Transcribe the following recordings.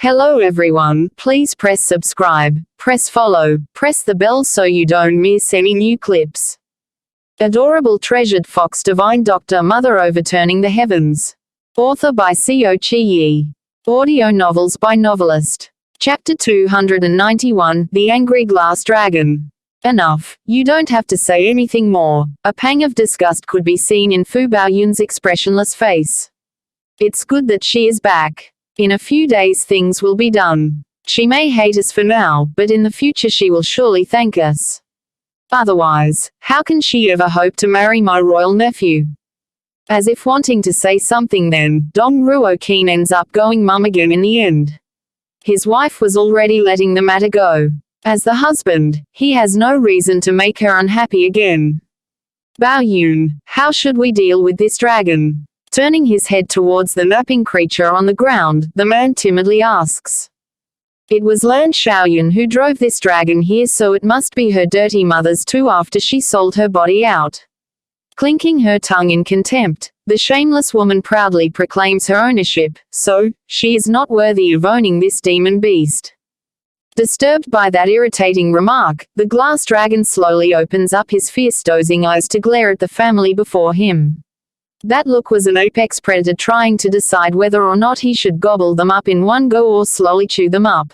Hello everyone, please press subscribe, press follow, press the bell so you don't miss any new clips. Adorable treasured fox divine doctor mother overturning the heavens. Author by Co Chi Yi. Audio novels by Novelist. Chapter 291, The Angry Glass Dragon. Enough, you don't have to say anything more. A pang of disgust could be seen in Fu Baoyun's expressionless face. It's good that she is back. In a few days things will be done. She may hate us for now, but in the future she will surely thank us. Otherwise, how can she ever hope to marry my royal nephew? As if wanting to say something then, Dong Ruo Qin ends up going mum again in the end. His wife was already letting the matter go. As the husband, he has no reason to make her unhappy again. Baoyun, how should we deal with this dragon? Turning his head towards the napping creature on the ground, the man timidly asks. It was Lan Xiaoyun who drove this dragon here, so it must be her dirty mother's too after she sold her body out. Clinking her tongue in contempt, the shameless woman proudly proclaims her ownership, so, she is not worthy of owning this demon beast. Disturbed by that irritating remark, the glass dragon slowly opens up his fierce dozing eyes to glare at the family before him. That look was an apex predator trying to decide whether or not he should gobble them up in one go or slowly chew them up.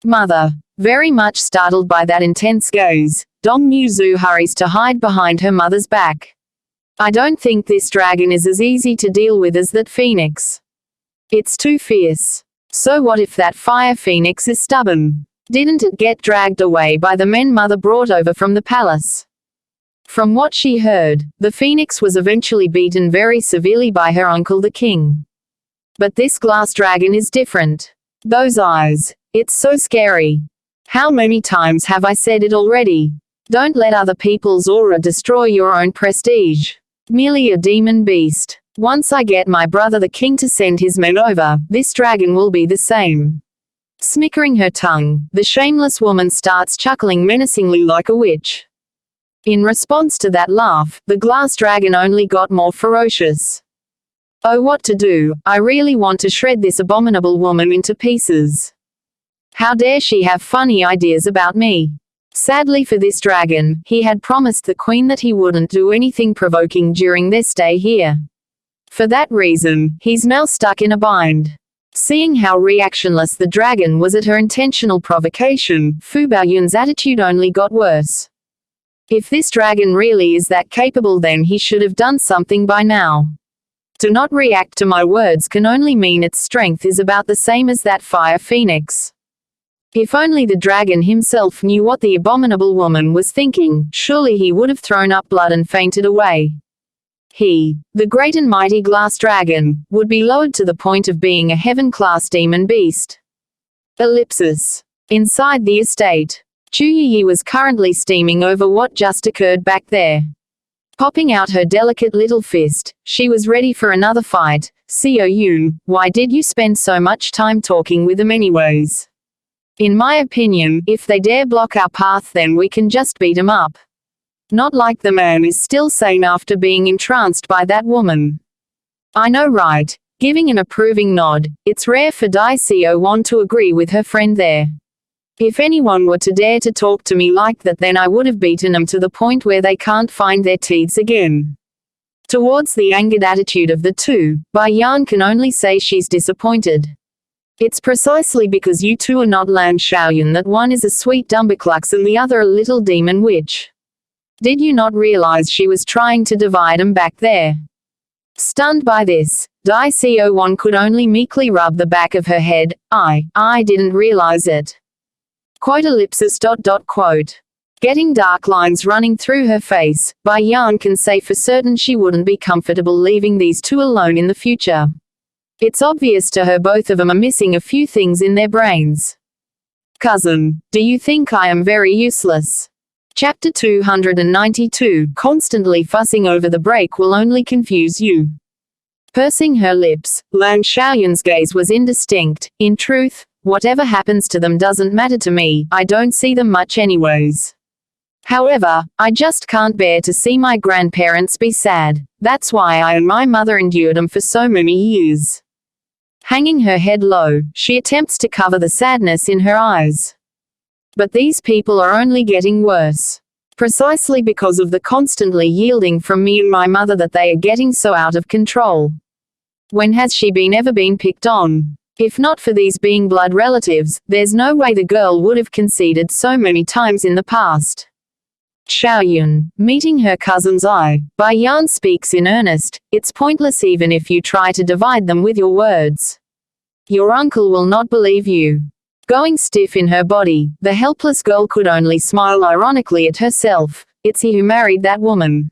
Mother. Very much startled by that intense gaze, Dong Yuzu hurries to hide behind her mother's back. I don't think this dragon is as easy to deal with as that phoenix. It's too fierce. So what if that fire phoenix is stubborn? Didn't it get dragged away by the men mother brought over from the palace? From what she heard, the phoenix was eventually beaten very severely by her uncle the king. But this glass dragon is different. Those eyes. It's so scary. How many times have I said it already? Don't let other people's aura destroy your own prestige. Merely a demon beast. Once I get my brother the king to send his men over, this dragon will be the same. Snickering her tongue, the shameless woman starts chuckling menacingly like a witch. In response to that laugh, the glass dragon only got more ferocious. Oh, what to do? I really want to shred this abominable woman into pieces. How dare she have funny ideas about me? Sadly for this dragon, he had promised the queen that he wouldn't do anything provoking during their stay here. For that reason, he's now stuck in a bind. Seeing how reactionless the dragon was at her intentional provocation, Fu Baoyun's attitude only got worse. If this dragon really is that capable, then he should have done something by now. To not react to my words can only mean its strength is about the same as that fire phoenix. If only the dragon himself knew what the abominable woman was thinking, surely he would have thrown up blood and fainted away. He, the great and mighty glass dragon, would be lowered to the point of being a heaven-class demon beast. Ellipsis. Inside the estate. Chu Yi was currently steaming over what just occurred back there. Popping out her delicate little fist, she was ready for another fight. Co Yun, why did you spend so much time talking with them anyways? In my opinion, if they dare block our path, then we can just beat them up. Not like the man is still sane after being entranced by that woman. I know, right? Giving an approving nod, it's rare for Xuanhuan to agree with her friend there. If anyone were to dare to talk to me like that, then I would have beaten them to the point where they can't find their teeth again. Towards the angered attitude of the two, Baoyun can only say she's disappointed. It's precisely because you two are not Lan Xiaoyun that one is a sweet dumberclux and the other a little demon witch. Did you not realize she was trying to divide them back there? Stunned by this, Xuanhuan could only meekly rub the back of her head. I didn't realize it. Quote ellipsis ... Quote. Getting dark lines running through her face, Baoyun can say for certain she wouldn't be comfortable leaving these two alone in the future. It's obvious to her both of them are missing a few things in their brains. Cousin, do you think I am very useless? Chapter 292, Constantly fussing over the break will only confuse you. Pursing her lips, Lan Xiaoyun's gaze was indistinct. In truth, whatever happens to them doesn't matter to me, I don't see them much anyways. However, I just can't bear to see my grandparents be sad. That's why I and my mother endured them for so many years. Hanging her head low, she attempts to cover the sadness in her eyes. But these people are only getting worse. Precisely because of the constantly yielding from me and my mother that they are getting so out of control. When has she ever been picked on? If not for these being blood relatives, there's no way the girl would have conceded so many times in the past. Xuanhuan, meeting her cousin's eye, Bai Yan speaks in earnest, it's pointless even if you try to divide them with your words. Your uncle will not believe you. Going stiff in her body, the helpless girl could only smile ironically at herself. It's he who married that woman.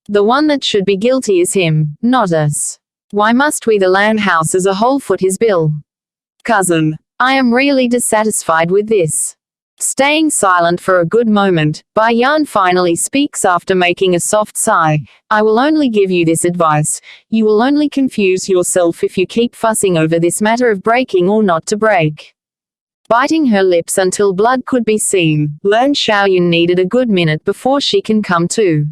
The one that should be guilty is him, not us. Why must we the land house as a whole foot his bill? Cousin, I am really dissatisfied with this. Staying silent for a good moment, Bai Yan finally speaks after making a soft sigh. I will only give you this advice. You will only confuse yourself if you keep fussing over this matter of breaking or not to break. Biting her lips until blood could be seen, Lan Xiaoyun needed a good minute before she can come to.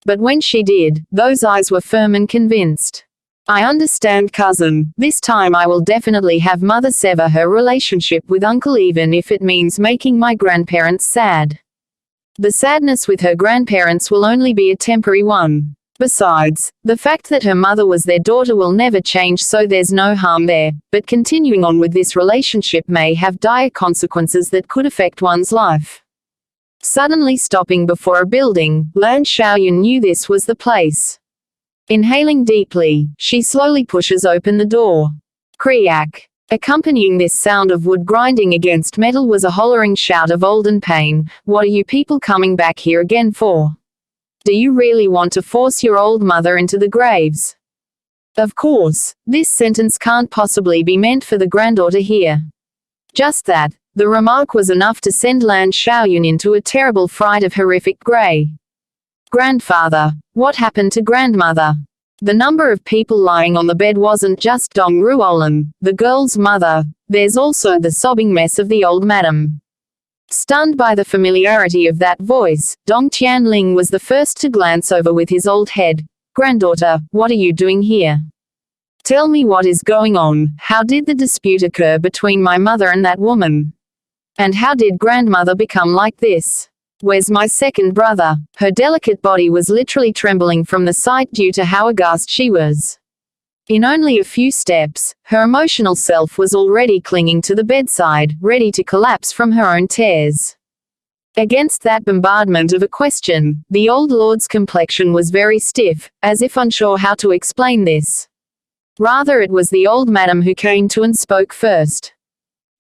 But when she did, those eyes were firm and convinced. I understand, cousin. This time I will definitely have mother sever her relationship with uncle even if it means making my grandparents sad. The sadness with her grandparents will only be a temporary one. Besides, the fact that her mother was their daughter will never change, so there's no harm there, but continuing on with this relationship may have dire consequences that could affect one's life. Suddenly stopping before a building, Lan Xiaoyun knew this was the place. Inhaling deeply, she slowly pushes open the door. Creak. Accompanying this sound of wood grinding against metal was a hollering shout of olden pain. What are you people coming back here again for? Do you really want to force your old mother into the graves? Of course, this sentence can't possibly be meant for the granddaughter here. Just that, the remark was enough to send Lan Xiaoyun into a terrible fright of horrific grey. Grandfather, what happened to grandmother? The number of people lying on the bed wasn't just Dong Ruolan, the girl's mother, there's also the sobbing mess of the old madam. Stunned by the familiarity of that voice, Dong Tianling was the first to glance over with his old head. Granddaughter, what are you doing here? Tell me what is going on. How did the dispute occur between my mother and that woman? And how did grandmother become like this? Where's my second brother? Her delicate body was literally trembling from the sight due to how aghast she was. In only a few steps, her emotional self was already clinging to the bedside, ready to collapse from her own tears. Against that bombardment of a question, the old lord's complexion was very stiff, as if unsure how to explain this. Rather, it was the old madam who came to and spoke first.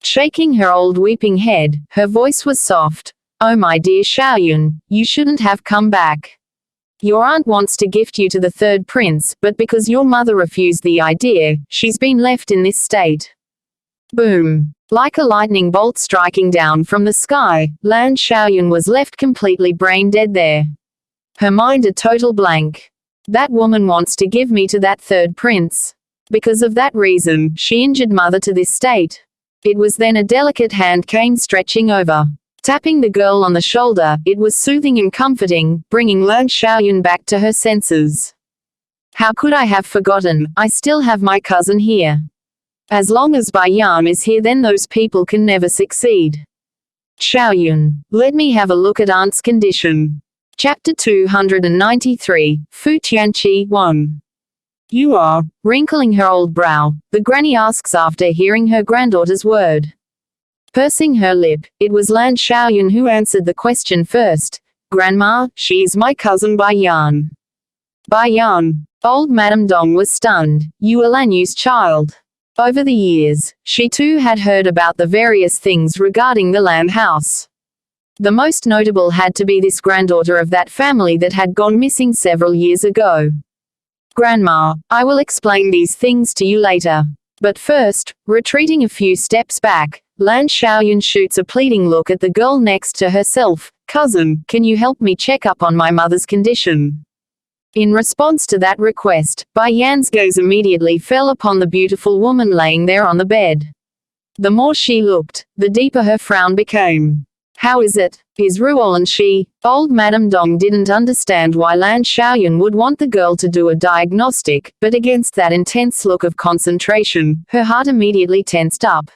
Shaking her old weeping head, her voice was soft. Oh my dear Xiaoyun, you shouldn't have come back. Your aunt wants to gift you to the third prince, but because your mother refused the idea, she's been left in this state. Boom. Like a lightning bolt striking down from the sky, Lan Xiaoyun was left completely brain dead there. Her mind a total blank. That woman wants to give me to that third prince. Because of that reason, she injured mother to this state. It was then a delicate hand came stretching over. Tapping the girl on the shoulder, it was soothing and comforting, bringing Lan Xiaoyun back to her senses. How could I have forgotten? I still have my cousin here. As long as Bai Yan is here, then those people can never succeed. Xiaoyun, let me have a look at aunt's condition. Chapter 293, Fu Tianqi 1. You are? Wrinkling her old brow, the granny asks after hearing her granddaughter's word. Pursing her lip, it was Lan Xiaoyun who answered the question first. Grandma, she is my cousin Bai Yan. Bai Yan. Old Madame Dong was stunned. You are Lan Yu's child. Over the years, she too had heard about the various things regarding the land house. The most notable had to be this granddaughter of that family that had gone missing several years ago. Grandma, I will explain these things to you later. But first, retreating a few steps back, Lan Xiaoyun shoots a pleading look at the girl next to herself. Cousin, can you help me check up on my mother's condition? In response to that request, Bai Yan's gaze immediately fell upon the beautiful woman laying there on the bed. The more she looked, the deeper her frown became. How is it? Is Ruol and she? Old Madame Dong didn't understand why Lan Xiaoyun would want the girl to do a diagnostic, but against that intense look of concentration, her heart immediately tensed up.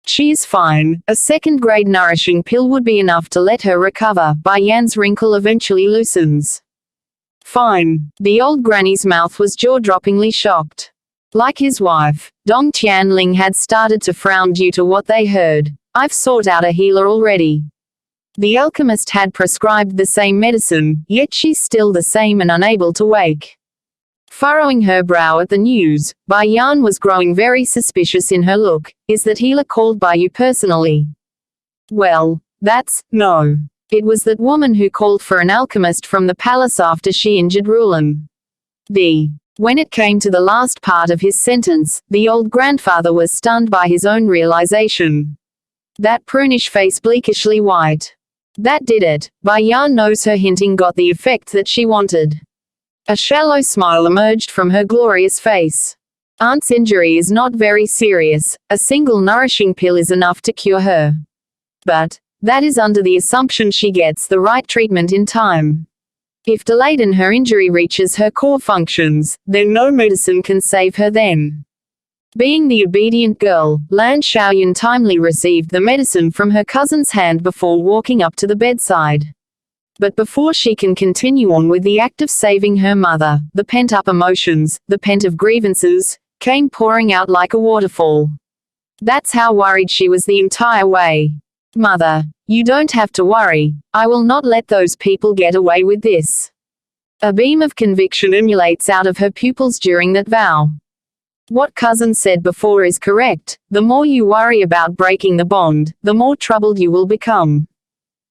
She is fine. A second-grade nourishing pill would be enough to let her recover. Bai Yan's wrinkle eventually loosens. Fine. The old granny's mouth was jaw-droppingly shocked. Like his wife, Dong Tianling had started to frown due to what they heard. I've sought out a healer already. The alchemist had prescribed the same medicine, yet she's still the same and unable to wake. Furrowing her brow at the news, Bai Yan was growing very suspicious in her look. Is that healer called by you personally? Well, no. It was that woman who called for an alchemist from the palace after she injured Rulan. When it came to the last part of his sentence, the old grandfather was stunned by his own realization. That prunish face bleakishly white. That did it. Bai Yan knows her hinting got the effect that she wanted. A shallow smile emerged from her glorious face. Aunt's injury is not very serious. A single nourishing pill is enough to cure her. But that is under the assumption she gets the right treatment in time. If delayed and her injury reaches her core functions, then no medicine can save her then. Being the obedient girl, Lan Xiaoyun timely received the medicine from her cousin's hand before walking up to the bedside. But before she can continue on with the act of saving her mother, the pent-up emotions, the pent of grievances, came pouring out like a waterfall. That's how worried she was the entire way. Mother, you don't have to worry. I will not let those people get away with this. A beam of conviction emulates out of her pupils during that vow. What cousin said before is correct. The more you worry about breaking the bond, the more troubled you will become.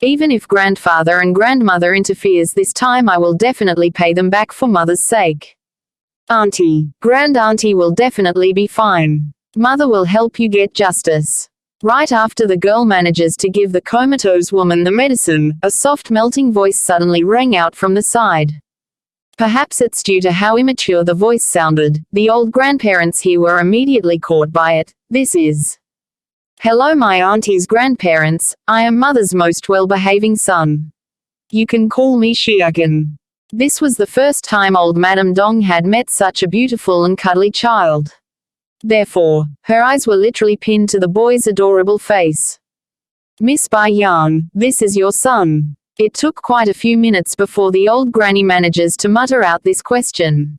Even if grandfather and grandmother interferes this time, I will definitely pay them back for mother's sake. Auntie, grand auntie will definitely be fine. Mother will help you get justice. Right after the girl manages to give the comatose woman the medicine, a soft melting voice suddenly rang out from the side. Perhaps it's due to how immature the voice sounded. The old grandparents here were immediately caught by it. This is. Hello, my auntie's grandparents. I am mother's most well-behaving son. You can call me Xiaogan. This was the first time old Madame Dong had met such a beautiful and cuddly child. Therefore, her eyes were literally pinned to the boy's adorable face. Miss Bai Yan, this is your son. It took quite a few minutes before the old granny manages to mutter out this question.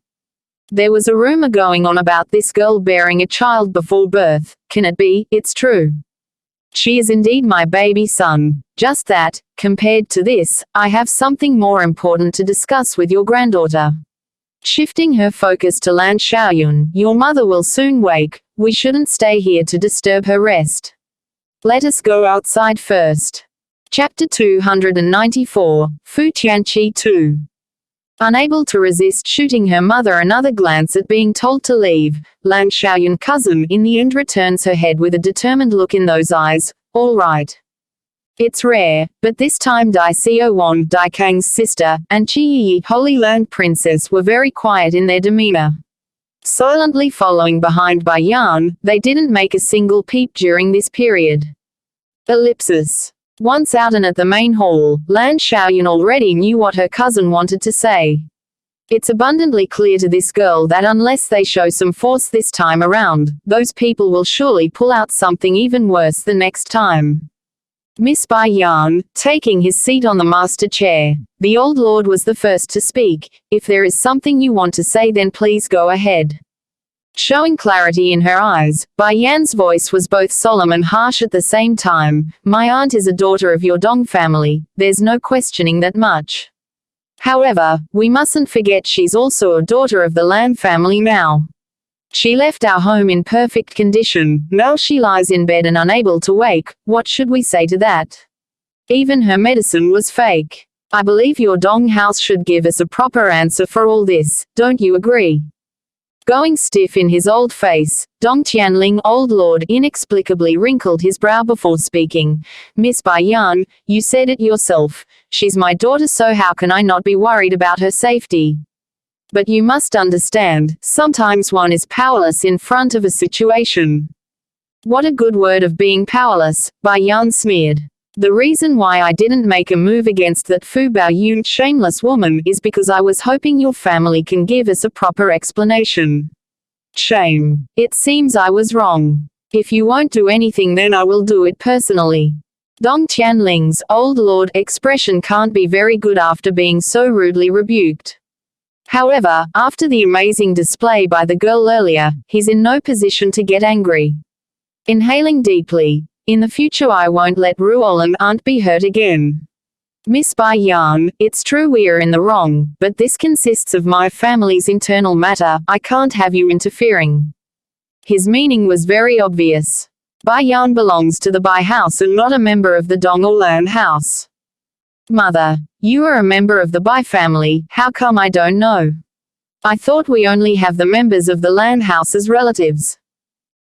There was a rumor going on about this girl bearing a child before birth. Can it be? It's true. She is indeed my baby son. Just that, compared to this, I have something more important to discuss with your granddaughter. Shifting her focus to Lan Xiaoyun, your mother will soon wake. We shouldn't stay here to disturb her rest. Let us go outside first. Chapter 294, Fu Tianqi 2. Unable to resist shooting her mother another glance at being told to leave, Lan Xiaoyun cousin in the end returns her head with a determined look in those eyes. All right. It's rare, but this time Dai Xiaowan, Dai Kang's sister, and Qi Yi, Holy Land Princess, were very quiet in their demeanor. Silently following behind Bai Yan, they didn't make a single peep during this period. Ellipsis. Once out and at the main hall, Lan Xiaoyun already knew what her cousin wanted to say. It's abundantly clear to this girl that unless they show some force this time around, those people will surely pull out something even worse the next time. Miss Bai Yan, taking his seat on the master chair, the old lord was the first to speak. If there is something you want to say, then please go ahead. Showing clarity in her eyes, Bai Yan's voice was both solemn and harsh at the same time. My aunt is a daughter of your Dong family, there's no questioning that much. However, we mustn't forget she's also a daughter of the Lan family now. She left our home in perfect condition, now she lies in bed and unable to wake. What should we say to that? Even her medicine was fake. I believe your Dong house should give us a proper answer for all this, don't you agree? Going stiff in his old face, Dong Tianling, old lord, inexplicably wrinkled his brow before speaking. Miss Bai Yan, you said it yourself. She's my daughter, so how can I not be worried about her safety? But you must understand, sometimes one is powerless in front of a situation. What a good word of being powerless, Bai Yan sneered. The reason why I didn't make a move against that Fu Baoyun shameless woman is because I was hoping your family can give us a proper explanation. Shame. It seems I was wrong. If you won't do anything, then I will do it personally. Dong Tianling's old lord expression can't be very good after being so rudely rebuked. However, after the amazing display by the girl earlier, he's in no position to get angry. Inhaling deeply. In the future I won't let Ruol and Aunt be hurt again. Miss Bai Yan, it's true we are in the wrong, but this consists of my family's internal matter, I can't have you interfering. His meaning was very obvious. Bai Yan belongs to the Bai house and not a member of the Dong or Lan house. Mother, you are a member of the Bai family, how come I don't know? I thought we only have the members of the Lan house as relatives.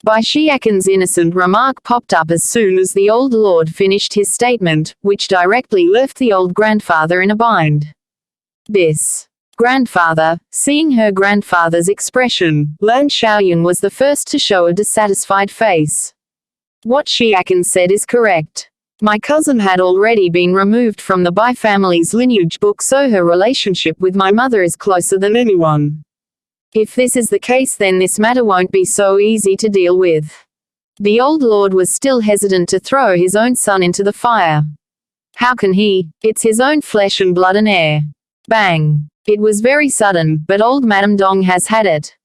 Bai Xiaoqin's innocent remark popped up as soon as the old lord finished his statement, which directly left the old grandfather in a bind. This grandfather, seeing her grandfather's expression, Lan Xiaoyun was the first to show a dissatisfied face. What Xiaoqin said is correct. My cousin had already been removed from the Bai family's lineage book, so her relationship with my mother is closer than anyone. If this is the case, then this matter won't be so easy to deal with. The old lord was still hesitant to throw his own son into the fire. How can he? It's his own flesh and blood and air. Bang! It was very sudden, but old Madame Dong has had it.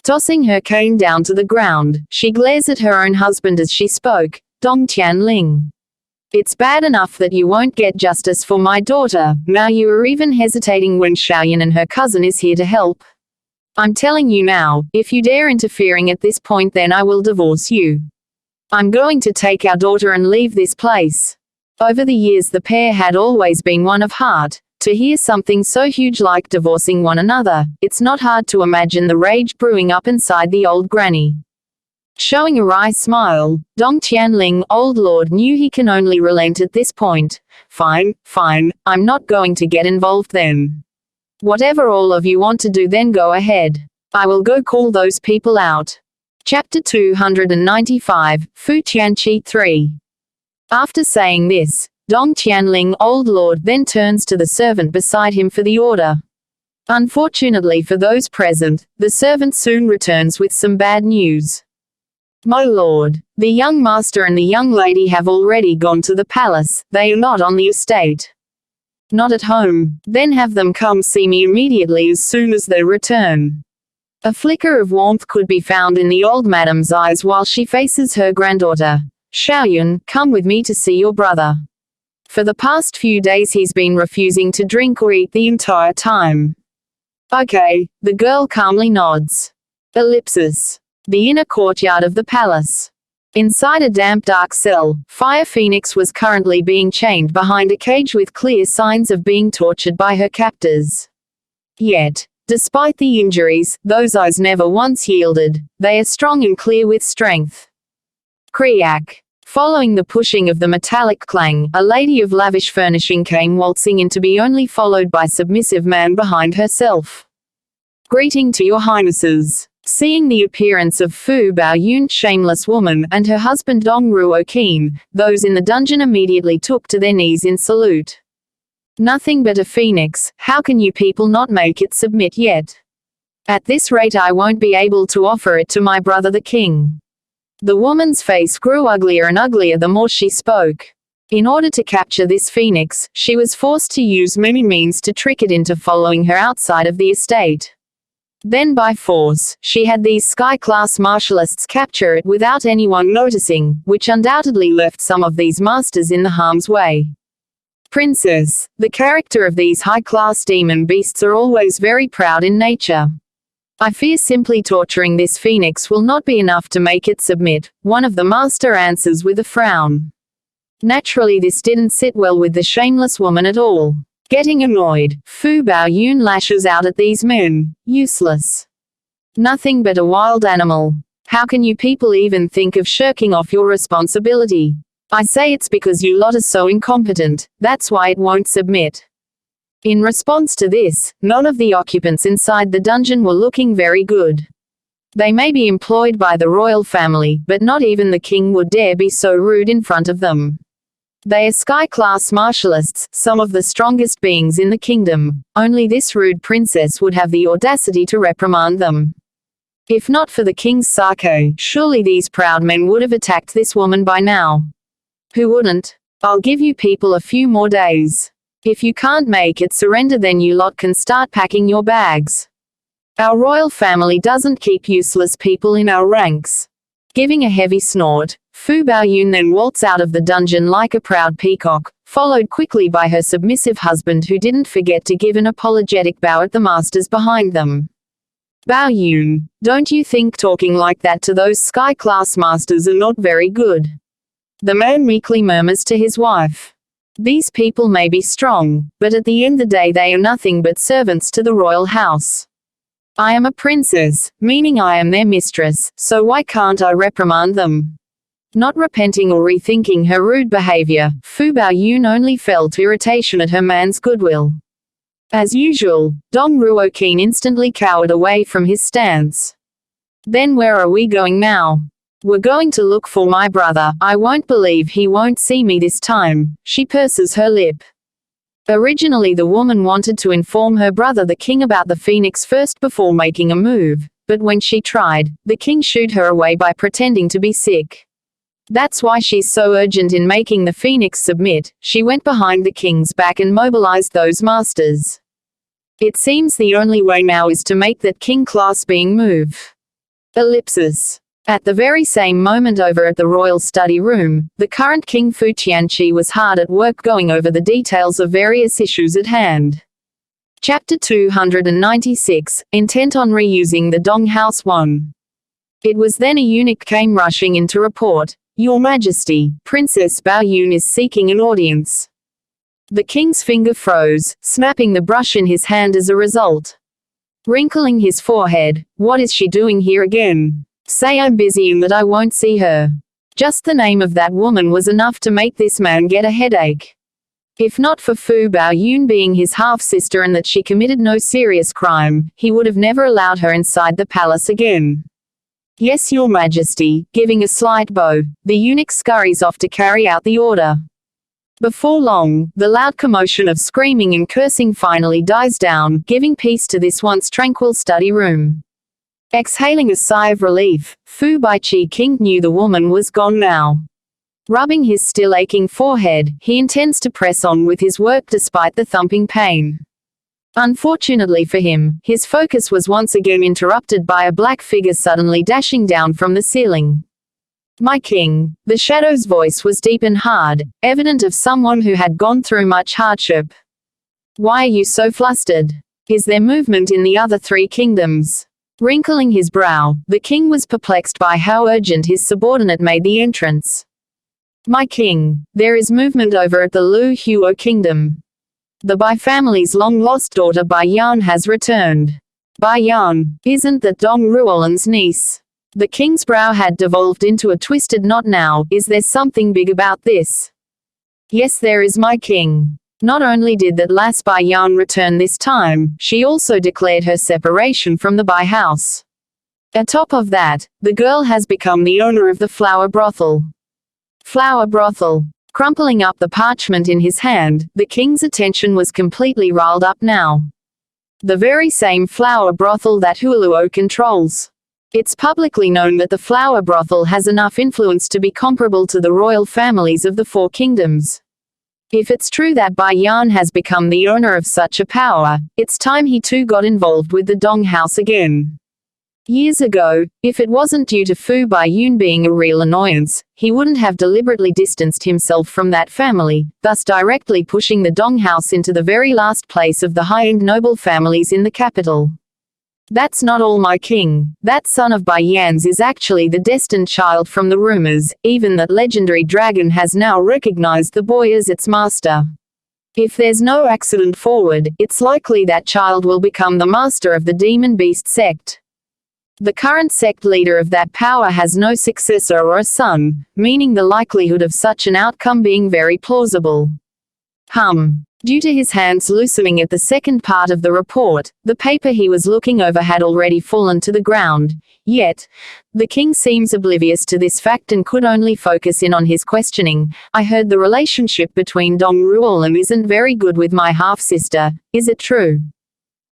Tossing her cane down to the ground, she glares at her own husband as she spoke. Dong Tianling. It's bad enough that you won't get justice for my daughter, now you are even hesitating when Xiaoyan and her cousin is here to help. I'm telling you now, if you dare interfering at this point, then I will divorce you. I'm going to take our daughter and leave this place. Over the years the pair had always been one of heart. To hear something so huge like divorcing one another, it's not hard to imagine the rage brewing up inside the old granny. Showing a wry smile, Dong Tianling, old lord, knew he can only relent at this point. Fine, I'm not going to get involved then. Whatever all of you want to do, then go ahead. I will go call those people out. Chapter 295, Fu Tianqi 3. After saying this, Dong Tianling, old lord, then turns to the servant beside him for the order. Unfortunately for those present, the servant soon returns with some bad news. My lord, the young master and the young lady have already gone to the palace, they are not on the estate. Not at home, then have them come see me immediately as soon as they return. A flicker of warmth could be found in the old madam's eyes while she faces her granddaughter. Xiaoyun, come with me to see your brother. For the past few days he's been refusing to drink or eat the entire time. Okay, the girl calmly nods. Ellipsis. The inner courtyard of the palace. Inside a damp dark cell, Fire Phoenix was currently being chained behind a cage with clear signs of being tortured by her captors. Yet, despite the injuries, those eyes never once yielded, they are strong and clear with strength. Kriak. Following the pushing of the metallic clang, a lady of lavish furnishing came waltzing in, to be only followed by submissive man behind herself. Greeting to your highnesses. Seeing the appearance of Fu Baoyun, shameless woman, and her husband Dong Ruo Qin, those in the dungeon immediately took to their knees in salute. Nothing but a phoenix, how can you people not make it submit yet? At this rate I won't be able to offer it to my brother the king. The woman's face grew uglier and uglier the more she spoke. In order to capture this phoenix, she was forced to use many means to trick it into following her outside of the estate. Then by force, she had these sky-class martialists capture it without anyone noticing, which undoubtedly left some of these masters in the harm's way. Princess, the character of these high-class demon beasts are always very proud in nature. I fear simply torturing this phoenix will not be enough to make it submit, one of the master answers with a frown. Naturally this didn't sit well with the shameless woman at all. Getting annoyed, Fu Baoyun lashes out at these men. Useless. Nothing but a wild animal. How can you people even think of shirking off your responsibility? I say it's because you lot are so incompetent, that's why it won't submit. In response to this, none of the occupants inside the dungeon were looking very good. They may be employed by the royal family, but not even the king would dare be so rude in front of them. They are sky-class martialists, some of the strongest beings in the kingdom. Only this rude princess would have the audacity to reprimand them. If not for the king's sake, surely these proud men would have attacked this woman by now. Who wouldn't? I'll give you people a few more days. If you can't make it surrender, then you lot can start packing your bags. Our royal family doesn't keep useless people in our ranks. Giving a heavy snort, Fu Baoyun then waltzed out of the dungeon like a proud peacock, followed quickly by her submissive husband, who didn't forget to give an apologetic bow at the masters behind them. Baoyun, don't you think talking like that to those sky-class masters are not very good? The man meekly murmurs to his wife. These people may be strong, but at the end of the day they are nothing but servants to the royal house. I am a princess, meaning I am their mistress, so why can't I reprimand them? Not repenting or rethinking her rude behavior, Fu Baoyun only felt irritation at her man's goodwill. As usual, Dong Ruoqin instantly cowered away from his stance. Then where are we going now? We're going to look for my brother. I won't believe he won't see me this time. She purses her lip. Originally the woman wanted to inform her brother the king about the phoenix first before making a move, but when she tried, the king shooed her away by pretending to be sick. That's why she's so urgent in making the phoenix submit. She went behind the king's back and mobilized those masters. It seems the only way now is to make that king-class being move. Ellipsis. At the very same moment over at the royal study room, the current King Fu Tianqi was hard at work going over the details of various issues at hand. Chapter 296, intent on reusing the Dong House 1. It was then a eunuch came rushing in to report, "Your Majesty, Princess Baoyun is seeking an audience." The king's finger froze, snapping the brush in his hand as a result. Wrinkling his forehead, "What is she doing here again? Say I'm busy and that I won't see her." Just the name of that woman was enough to make this man get a headache. If not for Fu Baoyun being his half-sister and that she committed no serious crime, he would have never allowed her inside the palace again. "Yes, Your Majesty," giving a slight bow, the eunuch scurries off to carry out the order. Before long, the loud commotion of screaming and cursing finally dies down, giving peace to this once tranquil study room. Exhaling a sigh of relief, Fu Baiqi King knew the woman was gone now. Rubbing his still aching forehead, he intends to press on with his work despite the thumping pain. Unfortunately for him, his focus was once again interrupted by a black figure suddenly dashing down from the ceiling. "My king," the shadow's voice was deep and hard, evident of someone who had gone through much hardship. "Why are you so flustered? Is there movement in the other three kingdoms?" Wrinkling his brow, the king was perplexed by how urgent his subordinate made the entrance. "My king, there is movement over at the Lu Huo kingdom. The Bai family's long-lost daughter Bai Yan has returned." Bai Yan, isn't that Dong Ruolan's niece? The king's brow had devolved into a twisted knot now. Is there something big about this? "Yes, there is, my king. Not only did that lass Bai Yan return this time, she also declared her separation from the Bai house. Atop of that, the girl has become the owner of the flower brothel." Flower brothel. Crumpling up the parchment in his hand, the king's attention was completely riled up now. The very same flower brothel that Huluo controls. It's publicly known that the flower brothel has enough influence to be comparable to the royal families of the four kingdoms. If it's true that Bai Yan has become the owner of such a power, it's time he too got involved with the Dong house again. Years ago, if it wasn't due to Fu Baoyun being a real annoyance, he wouldn't have deliberately distanced himself from that family, thus directly pushing the Dong house into the very last place of the high-end noble families in the capital. "That's not all, my king. That son of Bai Yan's is actually the destined child from the rumors. Even that legendary dragon has now recognized the boy as its master. If there's no accident forward, it's likely that child will become the master of the demon beast sect. The current sect leader of that power has no successor or a son, meaning the likelihood of such an outcome being very plausible." Due to his hands loosening at the second part of the report, the paper he was looking over had already fallen to the ground. Yet, the king seems oblivious to this fact and could only focus in on his questioning. I heard the relationship between Dong Ruolam isn't very good with my half-sister. Is it true?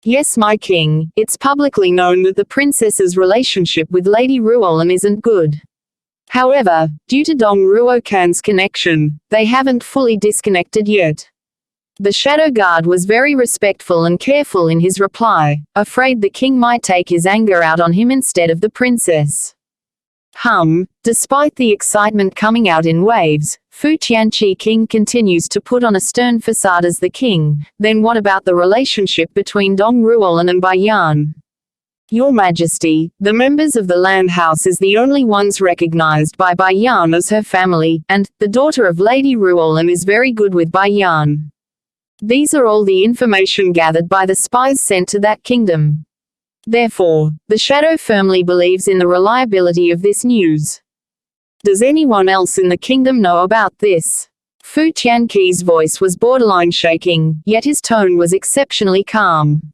Yes, my king. It's publicly known that the princess's relationship with Lady Ruolam isn't good. However, due to Dong Ruokan's connection, they haven't fully disconnected yet. The shadow guard was very respectful and careful in his reply, afraid the king might take his anger out on him instead of the princess. Despite the excitement coming out in waves, Fu Tianqi King continues to put on a stern facade as the king. Then what about the relationship between Dong Ruolan and Bai Yan? Your Majesty, the members of the land house is the only ones recognized by Bai Yan as her family, and the daughter of Lady Ruolan is very good with Bai Yan. These are all the information gathered by the spies sent to that kingdom. Therefore, the shadow firmly believes in the reliability of this news. Does anyone else in the kingdom know about this? Fu Tianqi's voice was borderline shaking, yet his tone was exceptionally calm.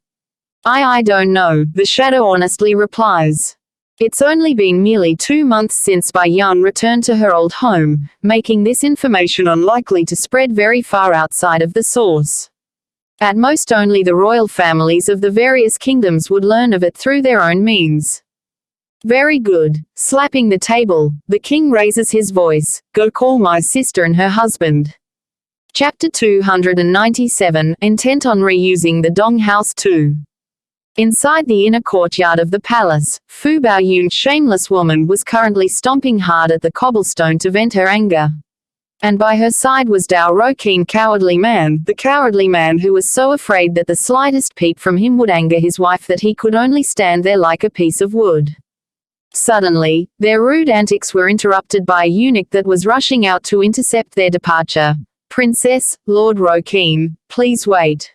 I don't know, the shadow honestly replies. It's only been merely 2 months since Bai Yan returned to her old home, making this information unlikely to spread very far outside of the source. At most only the royal families of the various kingdoms would learn of it through their own means. Very good. Slapping the table, the king raises his voice. Go call my sister and her husband. Chapter 297, intent on reusing the Dong house too. Inside the inner courtyard of the palace, Fu Baoyun's shameless woman was currently stomping hard at the cobblestone to vent her anger. And by her side was Dao Roqin, cowardly man, the cowardly man who was so afraid that the slightest peep from him would anger his wife that he could only stand there like a piece of wood. Suddenly, their rude antics were interrupted by a eunuch that was rushing out to intercept their departure. Princess, Lord Roqin, please wait.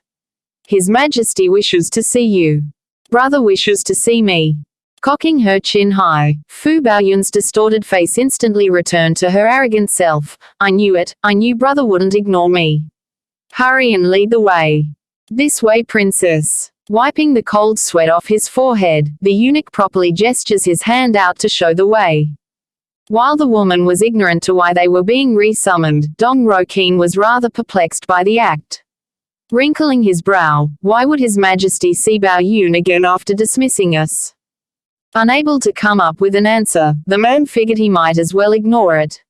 His Majesty wishes to see you. Brother wishes to see me. Cocking her chin high, Fu Baoyun's distorted face instantly returned to her arrogant self. I knew it, I knew brother wouldn't ignore me. Hurry and lead the way. This way, princess. Wiping the cold sweat off his forehead, the eunuch properly gestures his hand out to show the way. While the woman was ignorant to why they were being resummoned, Dong Roqin was rather perplexed by the act. Wrinkling his brow, why would His Majesty see Baoyun again after dismissing us? Unable to come up with an answer, the man figured he might as well ignore it.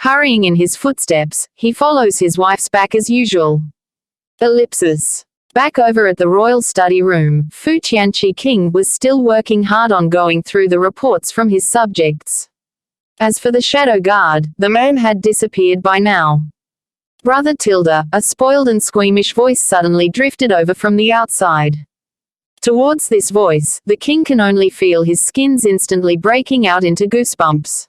Hurrying in his footsteps, he follows his wife's back as usual. Ellipsis. Back over at the royal study room, Fu Tianqi King was still working hard on going through the reports from his subjects. As for the shadow guard, the man had disappeared by now. Brother Tilda, a spoiled and squeamish voice suddenly drifted over from the outside. Towards this voice, the king can only feel his skins instantly breaking out into goosebumps.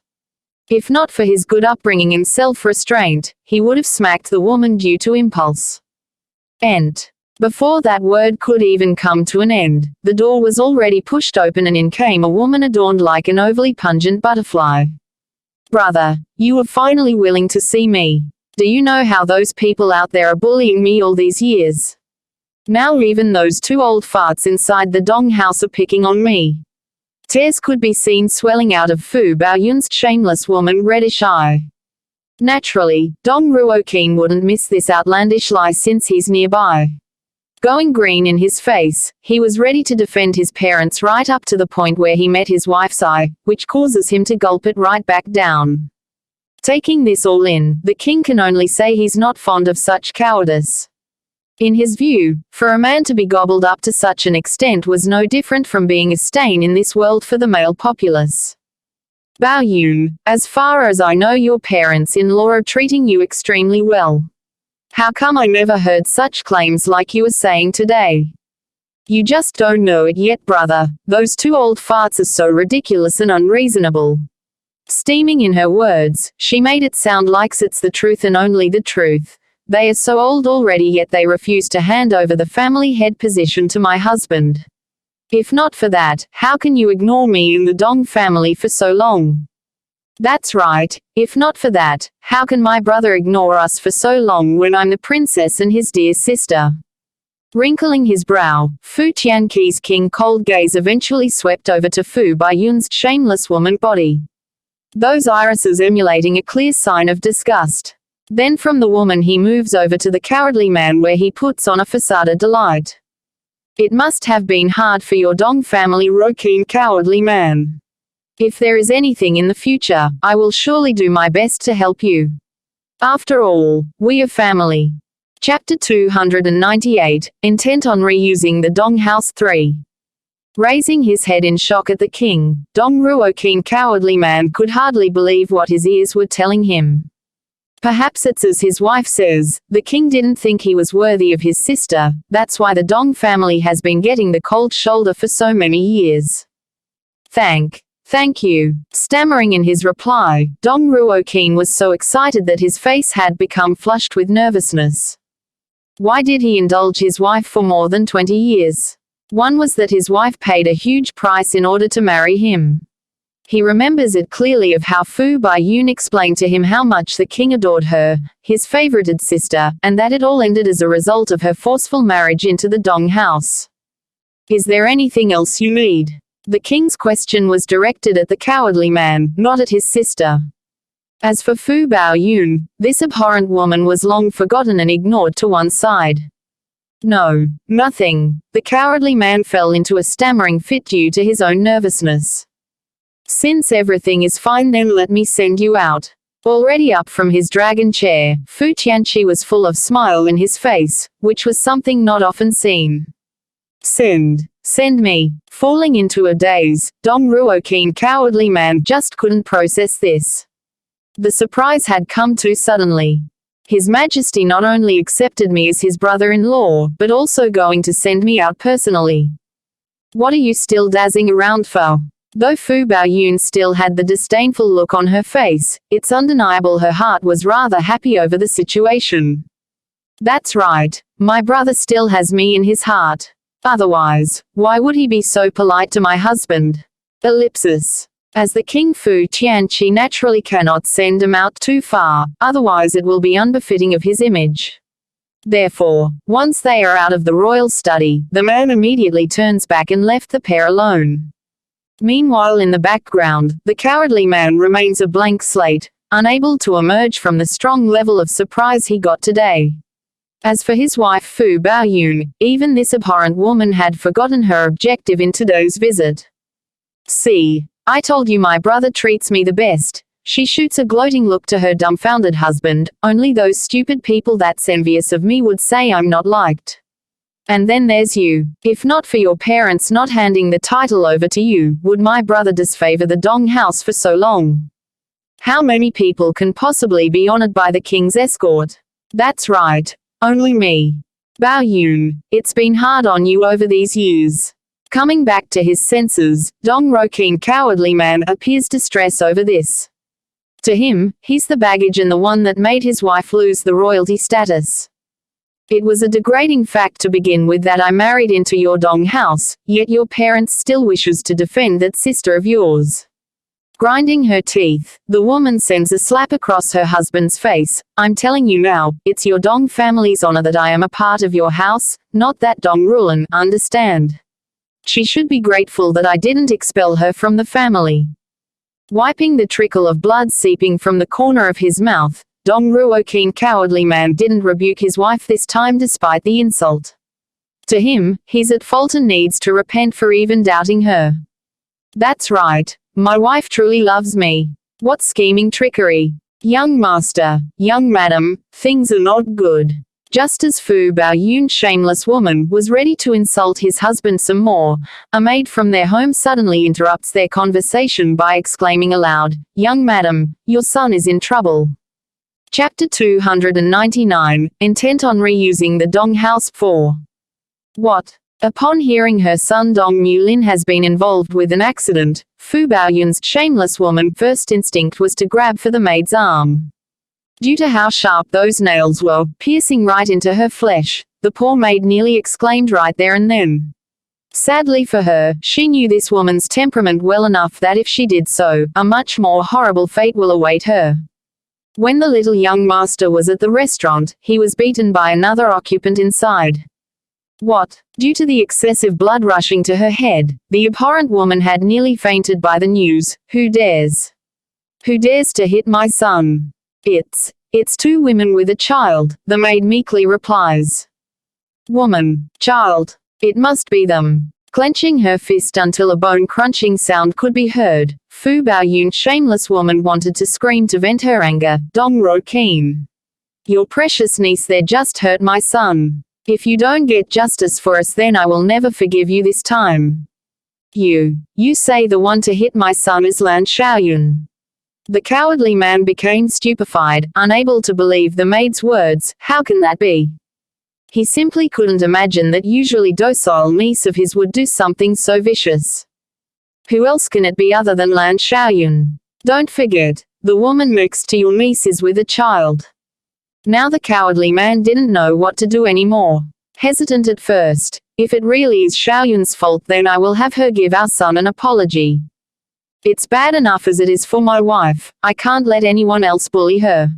If not for his good upbringing and self-restraint, he would have smacked the woman due to impulse. And before that word could even come to an end, the door was already pushed open and in came a woman adorned like an overly pungent butterfly. Brother, you are finally willing to see me. Do you know how those people out there are bullying me all these years? Now even those 2 old farts inside the Dong house are picking on me. Tears could be seen swelling out of Fu Baoyun's shameless woman reddish eye. Naturally, Dong Ruoqin wouldn't miss this outlandish lie since he's nearby. Going green in his face, he was ready to defend his parents right up to the point where he met his wife's eye, which causes him to gulp it right back down. Taking this all in, the king can only say he's not fond of such cowardice. In his view, for a man to be gobbled up to such an extent was no different from being a stain in this world for the male populace. Baoyun, as far as I know your parents-in-law are treating you extremely well. How come I never heard such claims like you are saying today? You just don't know it yet, brother. Those 2 old farts are so ridiculous and unreasonable. Steaming in her words, she made it sound like it's the truth and only the truth. They are so old already yet they refuse to hand over the family head position to my husband. If not for that, how can you ignore me in the Dong family for so long? That's right, if not for that, how can my brother ignore us for so long when I'm the princess and his dear sister? Wrinkling his brow, Fu Tianqi's king cold gaze eventually swept over to Fu Baiyun's shameless woman body. Those irises emulating a clear sign of disgust. Then from the woman he moves over to the cowardly man where he puts on a facade of delight. It must have been hard for your Dong family, Roqin cowardly man. If there is anything in the future, I will surely do my best to help you. After all, we are family. Chapter 298, Intent on Reusing the Dong House 3. Raising his head in shock at the king, Dong Ruoqin cowardly man could hardly believe what his ears were telling him. Perhaps it's as his wife says, the king didn't think he was worthy of his sister, that's why the Dong family has been getting the cold shoulder for so many years. Thank you. Stammering in his reply, Dong Ruoqin was so excited that his face had become flushed with nervousness. Why did he indulge his wife for more than 20 years? One was that his wife paid a huge price in order to marry him. He remembers it clearly of how Fu Baiyun explained to him how much the king adored her, his favorited sister, and that it all ended as a result of her forceful marriage into the Dong house. Is there anything else you need? The king's question was directed at the cowardly man, not at his sister. As for Fu Baiyun, this abhorrent woman was long forgotten and ignored to one side. No, nothing. The cowardly man fell into a stammering fit due to his own nervousness. Since everything is fine, then let me send you out. Already up from his dragon chair, Fu Tianqi was full of smile in his face, which was something not often seen. Send me. Falling into a daze, Dong Ruoqin cowardly man just couldn't process this. The surprise had come too suddenly. His Majesty not only accepted me as his brother-in-law, but also going to send me out personally. What are you still dazzling around for? Though Fu Baiyun still had the disdainful look on her face, it's undeniable her heart was rather happy over the situation. That's right, my brother still has me in his heart. Otherwise, why would he be so polite to my husband? Ellipsis. As the king Fu Tianqi naturally cannot send him out too far, otherwise it will be unbefitting of his image. Therefore, once they are out of the royal study, the man immediately turns back and left the pair alone. Meanwhile in the background, the cowardly man remains a blank slate, unable to emerge from the strong level of surprise he got today. As for his wife Fu Baiyun, even this abhorrent woman had forgotten her objective in today's visit. See, I told you my brother treats me the best. She shoots a gloating look to her dumbfounded husband. Only those stupid people that's envious of me would say I'm not liked. And then there's you. If not for your parents not handing the title over to you, would my brother disfavor the Dong house for so long? How many people can possibly be honored by the king's escort? That's right. Only me. Baiyun, it's been hard on you over these years. Coming back to his senses, Dong Ruoqin cowardly man appears distressed over this. To him, he's the baggage and the one that made his wife lose the royalty status. It was a degrading fact to begin with that I married into your Dong house, yet your parents still wishes to defend that sister of yours. Grinding her teeth, the woman sends a slap across her husband's face. I'm telling you now, it's your Dong family's honor that I am a part of your house, not that Dong Rulan, understand? She should be grateful that I didn't expel her from the family. Wiping the trickle of blood seeping from the corner of his mouth, Dong Ruoqin cowardly man didn't rebuke his wife this time despite the insult. To him, he's at fault and needs to repent for even doubting her. That's right, my wife truly loves me. What scheming trickery. Young master, young madam, things are not good. Just as Fu Baiyun's shameless woman was ready to insult his husband some more, a maid from their home suddenly interrupts their conversation by exclaiming aloud, "Young madam, your son is in trouble." Chapter 299, Intent on Reusing the Dong House 4. What? Upon hearing her son Dong Mulin has been involved with an accident, Fu Baiyun's shameless woman's first instinct was to grab for the maid's arm. Due to how sharp those nails were, piercing right into her flesh, the poor maid nearly exclaimed right there and then. Sadly for her, she knew this woman's temperament well enough that if she did so, a much more horrible fate will await her. When the little young master was at the restaurant, he was beaten by another occupant inside. What? Due to the excessive blood rushing to her head, the abhorrent woman had nearly fainted by the news. Who dares? Who dares to hit my son? It's two women with a child, the maid meekly replies. Woman, child. It must be them. Clenching her fist until a bone-crunching sound could be heard, Fu Baoyun's shameless woman wanted to scream to vent her anger. Dong Ro Keen. Your precious niece there just hurt my son. If you don't get justice for us, then I will never forgive you this time. You say the one to hit my son is Lan Xiaoyun. The cowardly man became stupefied, unable to believe the maid's words. How can that be? He simply couldn't imagine that usually docile niece of his would do something so vicious. Who else can it be other than Lan Xiaoyun? Don't forget, the woman next to your niece is with a child. Now the cowardly man didn't know what to do anymore. Hesitant at first, if it really is Xiaoyun's fault, then I will have her give our son an apology. It's bad enough as it is for my wife, I can't let anyone else bully her.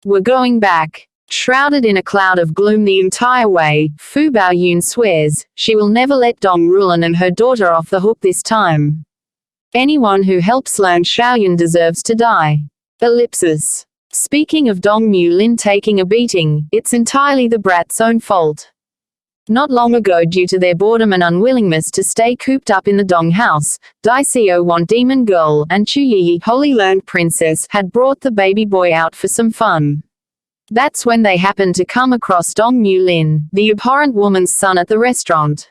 We're going back. Shrouded in a cloud of gloom the entire way, Fu Baoyun swears, she will never let Dong Rulan and her daughter off the hook this time. Anyone who helps Lan Xiaoyun deserves to die. Ellipsis. Speaking of Dong Mulin taking a beating, it's entirely the brat's own fault. Not long ago, due to their boredom and unwillingness to stay cooped up in the Dong house, Dai Xiao Demon Girl and Chu Yi Holy Land Princess had brought the baby boy out for some fun. That's when they happened to come across Dong Mulin, the abhorrent woman's son, at the restaurant.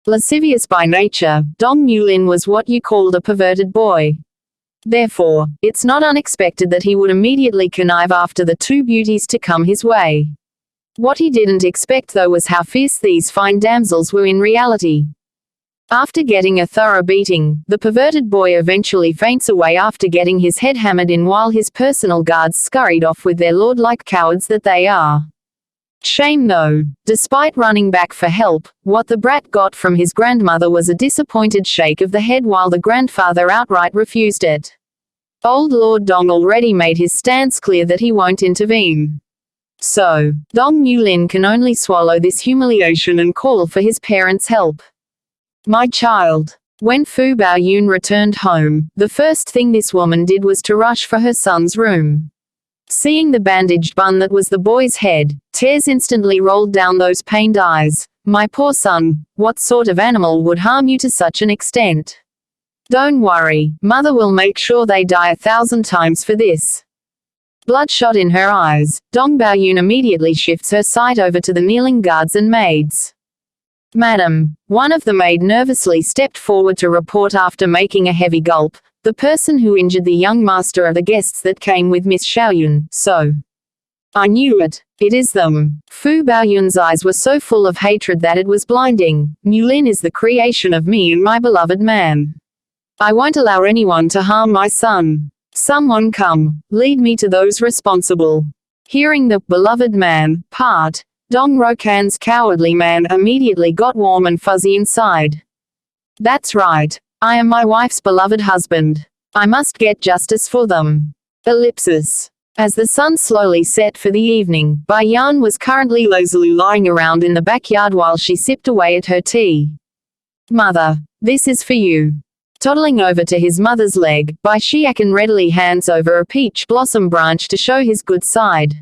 Lascivious by nature, Dong Mulin was what you called a perverted boy. Therefore, it's not unexpected that he would immediately connive after the two beauties to come his way. What he didn't expect though was how fierce these fine damsels were in reality. After getting a thorough beating, the perverted boy eventually faints away after getting his head hammered in while his personal guards scurried off with their lord-like cowards that they are. Shame though, despite running back for help, what the brat got from his grandmother was a disappointed shake of the head while the grandfather outright refused it. Old Lord Dong already made his stance clear that he won't intervene. So, Dong Mulin can only swallow this humiliation and call for his parents' help. My child. When Fu Baoyun returned home, the first thing this woman did was to rush for her son's room. Seeing the bandaged bun that was the boy's head, tears instantly rolled down those pained eyes. My poor son, what sort of animal would harm you to such an extent? Don't worry, mother will make sure they die 1,000 times for this. Bloodshot in her eyes, Dong Baoyun immediately shifts her sight over to the kneeling guards and maids. Madam, one of the maid nervously stepped forward to report after making a heavy gulp, the person who injured the young master of the guests that came with Miss Xiaoyun, so. I knew it. It is them. Fu Baoyun's eyes were so full of hatred that it was blinding. Mulin is the creation of me and my beloved man. I won't allow anyone to harm my son. Someone come, lead me to those responsible. Hearing the beloved man part, Dong Rokan's cowardly man immediately got warm and fuzzy inside. That's right. I am my wife's beloved husband. I must get justice for them. Ellipsis. As the sun slowly set for the evening, Bai Yan was currently lazily lying around in the backyard while she sipped away at her tea. Mother, this is for you. Toddling over to his mother's leg, Bai Xiaocan readily hands over a peach blossom branch to show his good side.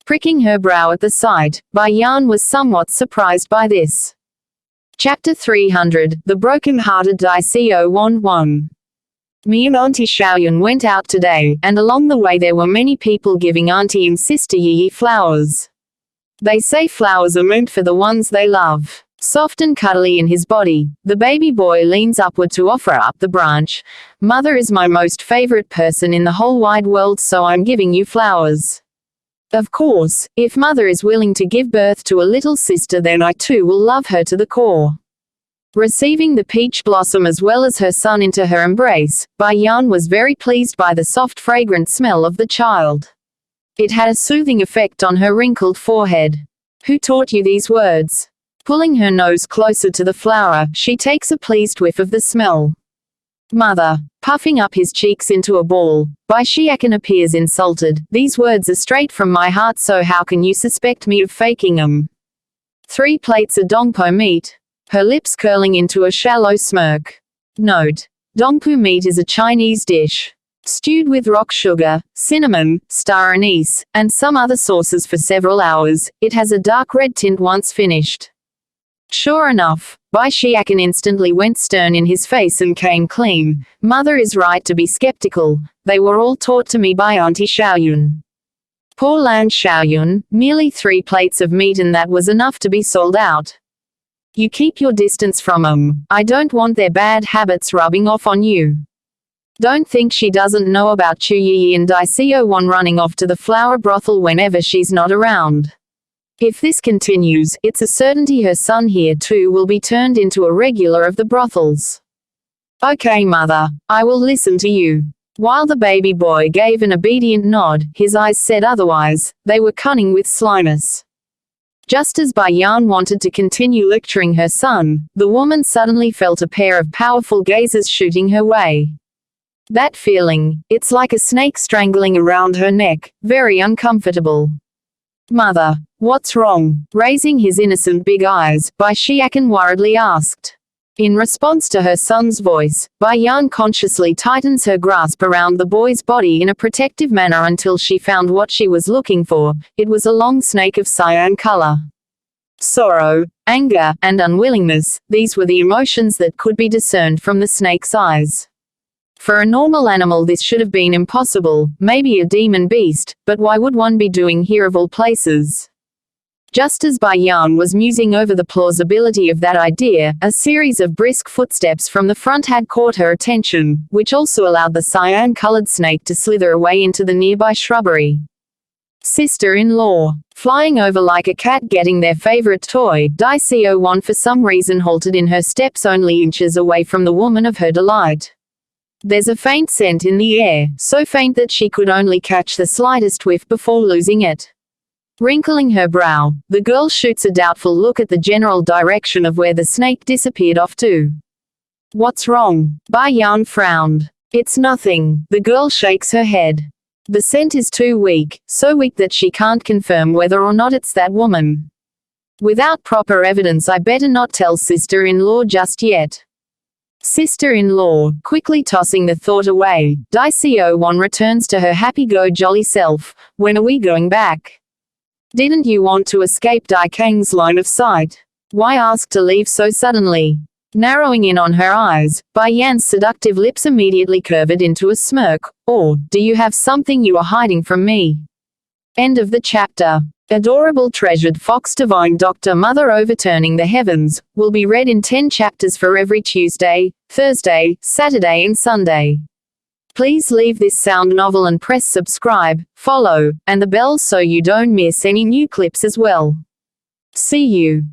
Pricking her brow at the sight, Bai Yan was somewhat surprised by this. Chapter 300, The Broken-Hearted Dai Xuanhuan. Me and Auntie Xiaoyun went out today, and along the way there were many people giving Auntie and Sister Yi flowers. They say flowers are meant for the ones they love. Soft and cuddly in his body, the baby boy leans upward to offer up the branch. Mother is my most favorite person in the whole wide world, so I'm giving you flowers. Of course, if mother is willing to give birth to a little sister, then I too will love her to the core. Receiving the peach blossom as well as her son into her embrace, Bai Yan was very pleased by the soft fragrant smell of the child. It had a soothing effect on her wrinkled forehead. Who taught you these words? Pulling her nose closer to the flower, she takes a pleased whiff of the smell. Mother. Puffing up his cheeks into a ball, Bai Xiakan appears insulted. These words are straight from my heart, so how can you suspect me of faking them? 3 plates of dongpo meat. Her lips curling into a shallow smirk. Note. Dongpo meat is a Chinese dish. Stewed with rock sugar, cinnamon, star anise, and some other sauces for several hours, it has a dark red tint once finished. Sure enough, Bai Xiakan instantly went stern in his face and came clean. Mother is right to be skeptical. They were all taught to me by Auntie Xuanhuan. Poor Lan Xuanhuan, merely 3 plates of meat and that was enough to be sold out. You keep your distance from 'em. I don't want their bad habits rubbing off on you. Don't think she doesn't know about Chu Yi and Xuanhuan running off to the flower brothel whenever she's not around. If this continues, it's a certainty her son here too will be turned into a regular of the brothels. Okay, mother, I will listen to you. While the baby boy gave an obedient nod, his eyes said otherwise. They were cunning with slyness. Just as Bai Yan wanted to continue lecturing her son, the woman suddenly felt a pair of powerful gazes shooting her way. That feeling, it's like a snake strangling around her neck, very uncomfortable. Mother, what's wrong? Raising his innocent big eyes, Bai Xiakan worriedly asked. In response to her son's voice, Bai Yan consciously tightens her grasp around the boy's body in a protective manner until she found what she was looking for. It was a long snake of cyan color. Sorrow, anger, and unwillingness, these were the emotions that could be discerned from the snake's eyes. For a normal animal this should have been impossible, maybe a demon beast, but why would one be doing here of all places? Just as Bai Yan was musing over the plausibility of that idea, a series of brisk footsteps from the front had caught her attention, which also allowed the cyan-colored snake to slither away into the nearby shrubbery. Sister-in-law. Flying over like a cat getting their favorite toy, Xuanhuan for some reason halted in her steps only inches away from the woman of her delight. There's a faint scent in the air, so faint that she could only catch the slightest whiff before losing it. Wrinkling her brow, the girl shoots a doubtful look at the general direction of where the snake disappeared off to. What's wrong? Bai Yan frowned. It's nothing. The girl shakes her head. The scent is too weak, so weak that she can't confirm whether or not it's that woman. Without proper evidence I better not tell sister-in-law just yet. Sister-in-law, quickly tossing the thought away, Xuanhuan returns to her happy-go-jolly self. When are we going back? Didn't you want to escape Dai Kang's line of sight? Why ask to leave so suddenly? Narrowing in on her eyes, Bai Yan's seductive lips immediately curved into a smirk. Or, do you have something you are hiding from me? End of the chapter. Adorable treasured fox divine Dr. Mother Overturning the Heavens, will be read in 10 chapters for every Tuesday, Thursday, Saturday and Sunday. Please leave this sound novel and press subscribe, follow, and the bell so you don't miss any new clips as well. See you.